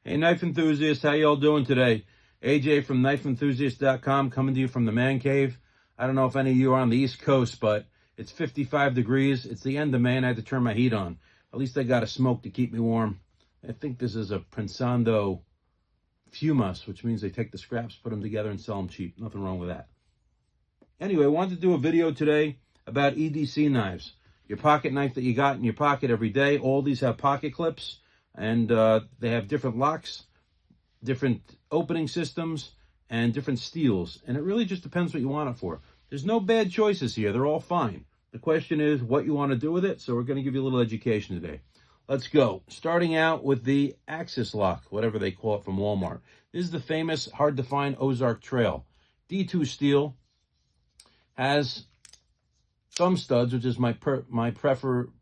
Hey, knife enthusiasts, how y'all doing today? AJ from knifeenthusiast.com coming to you from the man cave. I don't know if any of you are on the East Coast, but it's 55 degrees. It's the end of May, and I had to turn my heat on. At least I got a smoke to keep me warm. I think this is a Prensado Fumas, which means they take the scraps, put them together, and sell them cheap. Nothing wrong with that. Anyway, I wanted to do a video today about EDC knives. Your pocket knife that you got in your pocket every day. All these have pocket clips, and they have different locks, different opening systems, and different steels. And it really just depends what you want it for. There's no bad choices here. They're all fine. The question is what you want to do with it, so we're going to give you a little education today. Let's go. Starting out with the Axis lock, whatever they call it from Walmart. This is the famous, hard-to-find Ozark Trail. D2 steel, has thumb studs, which is my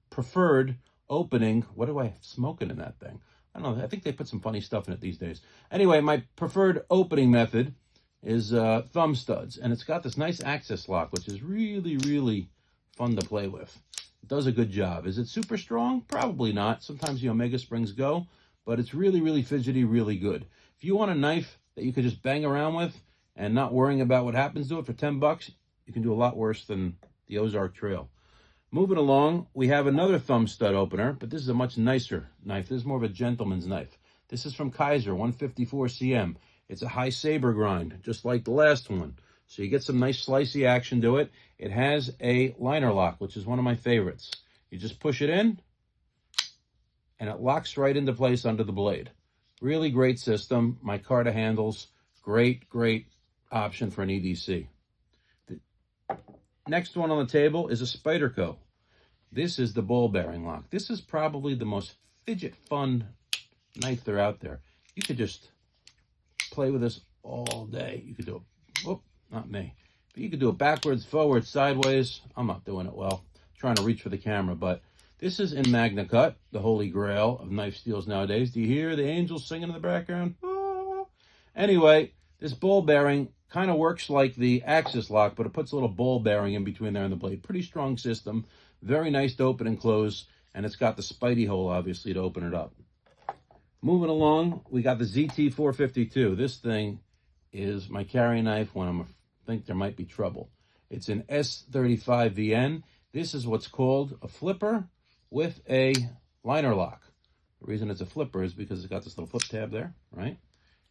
preferred opening. What do I have smoking in that thing? I don't know. I think they put some funny stuff in it these days. Anyway, my preferred opening method is thumb studs. And it's got this nice Axis lock, which is really, really fun to play with. It does a good job. Is it super strong? Probably not. Sometimes the Omega springs go, but it's really, really fidgety, really good. If you want a knife that you could just bang around with and not worrying about what happens to it for 10 bucks, you can do a lot worse than the Ozark Trail. Moving along, we have another thumb stud opener, but this is a much nicer knife. This is more of a gentleman's knife. This is from Kizer, 154 cm. It's a high saber grind, just like the last one. So you get some nice slicey action to it. It has a liner lock, which is one of my favorites. You just push it in, and it locks right into place under the blade. Really great system. Micarta handles, great, great option for an EDC. The next one on the table is a Spyderco. This is the ball bearing lock. This is probably the most fidget fun knife they're out there. You could just play with this all day. You could do it, whoop, not me. But you could do it backwards, forwards, sideways. I'm not doing it well. I'm trying to reach for the camera, but this is in Magna Cut, the holy grail of knife steels nowadays. Do you hear the angels singing in the background? Oh. Anyway, this ball bearing kind of works like the Axis lock, but it puts a little ball bearing in between there and the blade. Pretty strong system. Very nice to open and close. And it's got the Spidey hole, obviously, to open it up. Moving along, we got the ZT452. This thing is my carry knife when I think there might be trouble. It's an S35VN. This is what's called a flipper with a liner lock. The reason it's a flipper is because it's got this little flip tab there, right?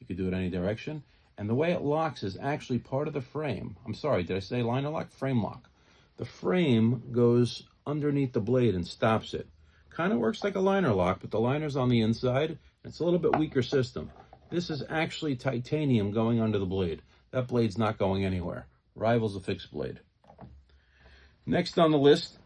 You could do it any direction. And the way it locks is actually part of the frame. I'm sorry, did I say liner lock? Frame lock. The frame goes underneath the blade and stops it. Kind of works like a liner lock, but the liner's on the inside. It's a little bit weaker system. This is actually titanium going under the blade. That blade's not going anywhere. Rivals a fixed blade. Next on the list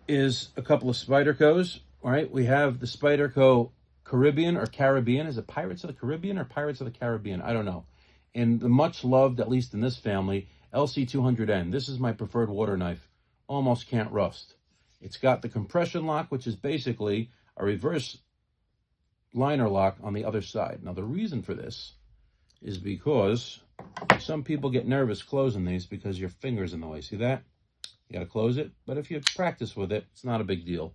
is a couple of Spydercos. All right, we have the Spyderco Caribbean or Caribbean. Is it Pirates of the Caribbean or Pirates of the Caribbean? I don't know. And the much loved, at least in this family, LC200N. This is my preferred water knife. Almost can't rust. It's got the compression lock, which is basically a reverse liner lock on the other side. Now, the reason for this is because some people get nervous closing these because your finger's in the way. See that? You got to close it. But if you practice with it, it's not a big deal.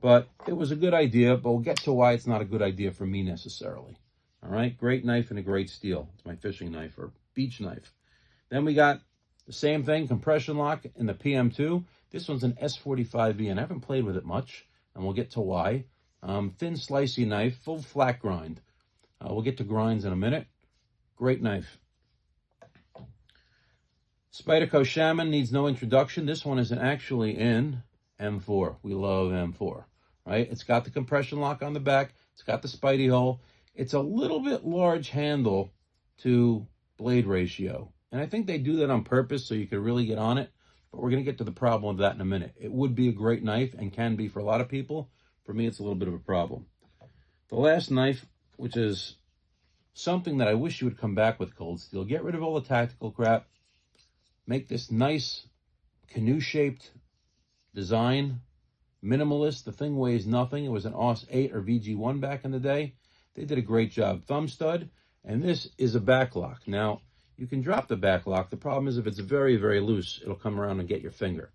But it was a good idea, but we'll get to why it's not a good idea for me necessarily. All right, great knife and a great steel. It's my fishing knife or beach knife. Then we got the same thing, compression lock in the PM2. This one's an S45V, and I haven't played with it much, and we'll get to why. Thin slicey knife, full flat grind. We'll get to grinds in a minute. Great knife. Spyderco Shaman needs no introduction. This one is actually in M4. We love M4, right? It's got the compression lock on the back. It's got the Spidey hole. It's a little bit large handle to blade ratio. And I think they do that on purpose so you can really get on it. But we're going to get to the problem of that in a minute. It would be a great knife and can be for a lot of people. For me, it's a little bit of a problem. The last knife, which is something that I wish you would come back with, Cold Steel. Get rid of all the tactical crap. Make this nice canoe-shaped design. Minimalist. The thing weighs nothing. It was an AUS 8 or VG1 back in the day. They did a great job. Thumb stud. And this is a back lock. Now, you can drop the back lock. The problem is if it's very, very loose, it'll come around and get your finger.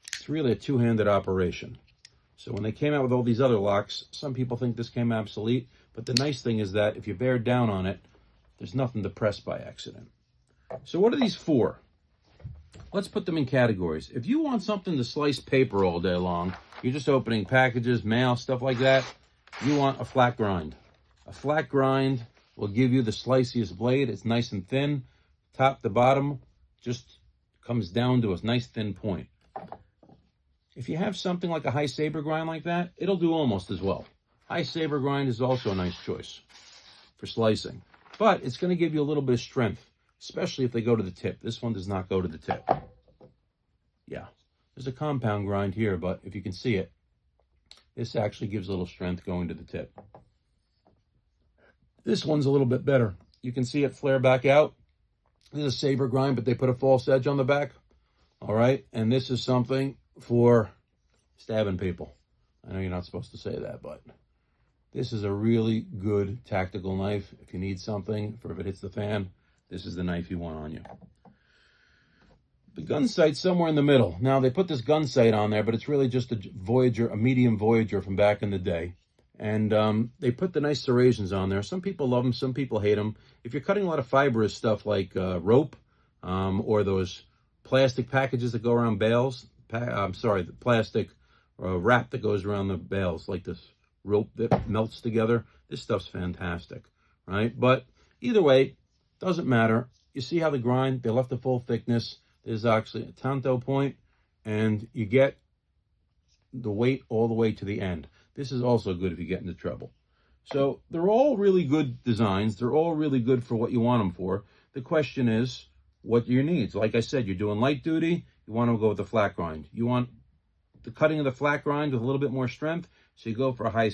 It's really a two-handed operation. So when they came out with all these other locks, some people think this came obsolete, But the nice thing is that if you bear down on it, there's nothing to press by accident. So what are these for? Let's put them in categories. If you want something to slice paper all day long, you're just opening packages, mail, stuff like that, you want a flat grind. A flat grind will give you the sliciest blade. It's nice and thin. Top to bottom, just comes down to a nice thin point. If you have something like a high saber grind like that, it'll do almost as well. High saber grind is also a nice choice for slicing. But it's going to give you a little bit of strength, especially if they go to the tip. This one does not go to the tip. Yeah, there's a compound grind here, but if you can see it, this actually gives a little strength going to the tip. This one's a little bit better. You can see it flare back out. This is a saber grind, but they put a false edge on the back. All right, and this is something for stabbing people. I know you're not supposed to say that, but this is a really good tactical knife. If you need something for if it hits the fan, this is the knife you want on you. The gun sight's somewhere in the middle. Now, they put this gun sight on there, but it's really just a Voyager, a medium Voyager from back in the day. And they put the nice serrations on there. Some people love them, some people hate them. If you're cutting a lot of fibrous stuff like rope or those plastic packages that go around bales, the plastic wrap that goes around the bales, like this rope that melts together, this stuff's fantastic, right? But either way, doesn't matter. You see how the grind, they left the full thickness. There's actually a tanto point, and you get the weight all the way to the end. This is also good if you get into trouble. So they're all really good designs. They're all really good for what you want them for. The question is, what are your needs? Like I said, you're doing light duty, you want to go with the flat grind. You want the cutting of the flat grind with a little bit more strength, so you go for a high